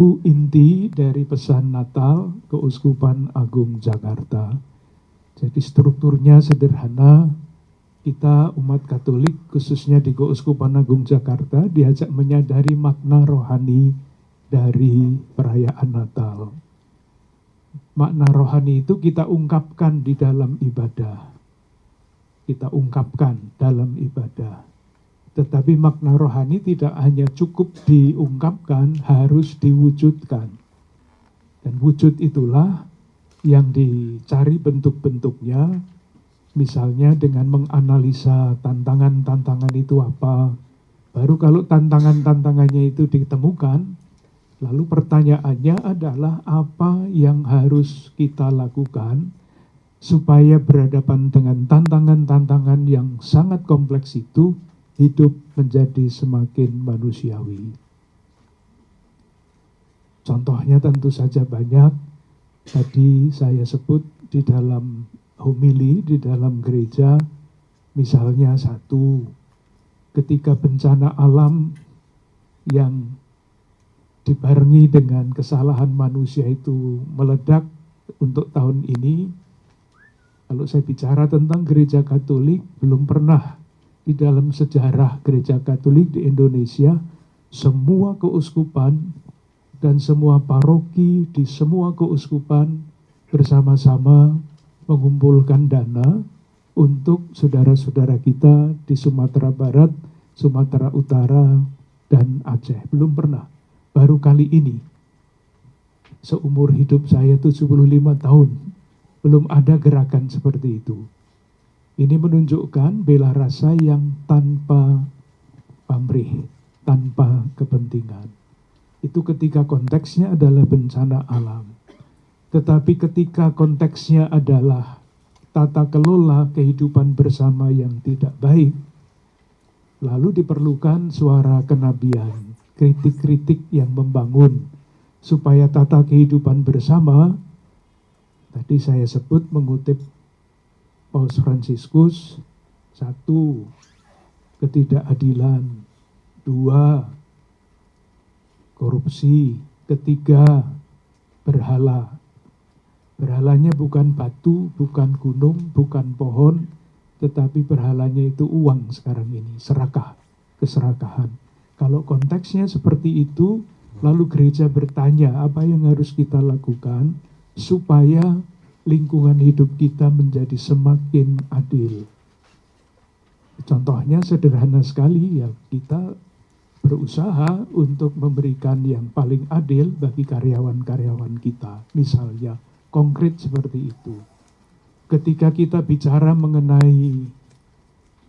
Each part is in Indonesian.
inti dari pesan Natal Keuskupan Agung Jakarta. Jadi strukturnya sederhana, kita umat Katolik khususnya di Keuskupan Agung Jakarta diajak menyadari makna rohani dari perayaan Natal. Makna rohani itu kita ungkapkan di dalam ibadah. Kita ungkapkan dalam ibadah. Tetapi makna rohani tidak hanya cukup diungkapkan, harus diwujudkan. Dan wujud itulah yang dicari bentuk-bentuknya, misalnya dengan menganalisa tantangan-tantangan itu apa. Baru kalau tantangan-tantangannya itu ditemukan, lalu pertanyaannya adalah apa yang harus kita lakukan supaya berhadapan dengan tantangan-tantangan yang sangat kompleks itu, hidup menjadi semakin manusiawi. Contohnya tentu saja banyak. Tadi saya sebut di dalam homili, di dalam gereja, misalnya satu, ketika bencana alam yang dibarengi dengan kesalahan manusia itu meledak untuk tahun ini, kalau saya bicara tentang gereja Katolik, belum pernah di dalam sejarah gereja Katolik di Indonesia, semua keuskupan dan semua paroki di semua keuskupan bersama-sama mengumpulkan dana untuk saudara-saudara kita di Sumatera Barat, Sumatera Utara, dan Aceh. Belum pernah, baru kali ini. Seumur hidup saya 75 tahun, belum ada gerakan seperti itu. Ini menunjukkan bela rasa yang tanpa pamrih, tanpa kepentingan. Itu ketika konteksnya adalah bencana alam. Tetapi ketika konteksnya adalah tata kelola kehidupan bersama yang tidak baik, lalu diperlukan suara kenabian, kritik-kritik yang membangun, supaya tata kehidupan bersama, tadi saya sebut mengutip Paus Fransiskus, 1, ketidakadilan, 2, korupsi, 3, berhala. Berhalanya bukan batu, bukan gunung, bukan pohon, tetapi berhalanya itu uang sekarang ini, serakah, keserakahan. Kalau konteksnya seperti itu, lalu gereja bertanya apa yang harus kita lakukan supaya lingkungan hidup kita menjadi semakin adil. Contohnya sederhana sekali, ya kita berusaha untuk memberikan yang paling adil bagi karyawan-karyawan kita. Misalnya, konkret seperti itu. Ketika kita bicara mengenai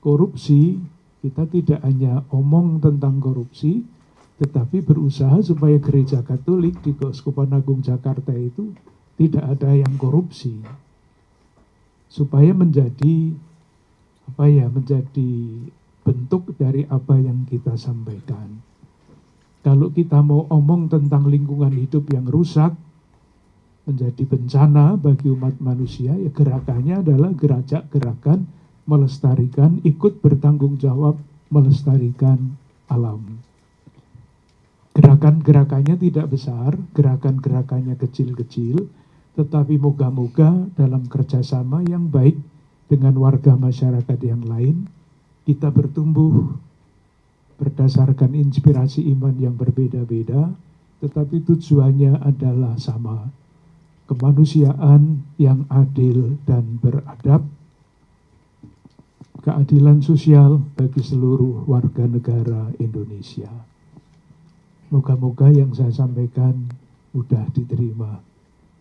korupsi, kita tidak hanya omong tentang korupsi, tetapi berusaha supaya gereja Katolik di Keuskupan Agung Jakarta itu tidak ada yang korupsi, supaya menjadi menjadi bentuk dari apa yang kita sampaikan. Kalau kita mau omong tentang lingkungan hidup yang rusak, menjadi bencana bagi umat manusia, ya gerakannya adalah gerakan melestarikan, ikut bertanggung jawab melestarikan alam. Gerakan-gerakannya tidak besar, gerakan-gerakannya kecil-kecil, tetapi moga-moga dalam kerjasama yang baik dengan warga masyarakat yang lain, kita bertumbuh berdasarkan inspirasi iman yang berbeda-beda, tetapi tujuannya adalah sama. Kemanusiaan yang adil dan beradab, keadilan sosial bagi seluruh warga negara Indonesia. Moga-moga yang saya sampaikan mudah diterima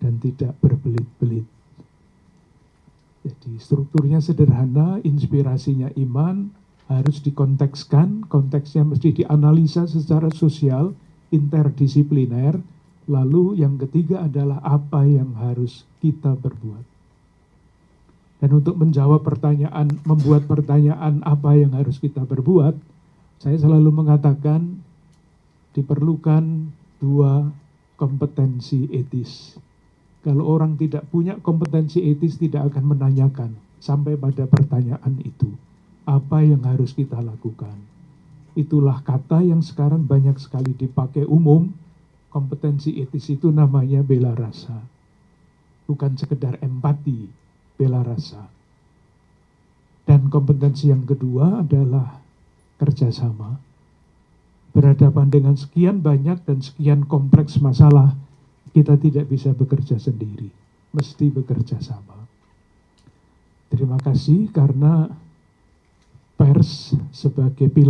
dan tidak berbelit-belit. Jadi strukturnya sederhana, inspirasinya iman, harus dikontekskan, konteksnya mesti dianalisa secara sosial, interdisipliner, lalu yang ketiga adalah apa yang harus kita perbuat. Dan untuk menjawab pertanyaan, membuat pertanyaan apa yang harus kita perbuat, saya selalu mengatakan diperlukan 2 kompetensi etis. Kalau orang tidak punya kompetensi etis, tidak akan menanyakan sampai pada pertanyaan itu. Apa yang harus kita lakukan? Itulah kata yang sekarang banyak sekali dipakai umum, Kompetensi etis itu namanya bela rasa. Bukan sekedar empati, bela rasa. Dan kompetensi yang kedua adalah kerjasama. Berhadapan dengan sekian banyak dan sekian kompleks masalah, kita tidak bisa bekerja sendiri, mesti bekerja sama. Terima kasih karena pers sebagai pilar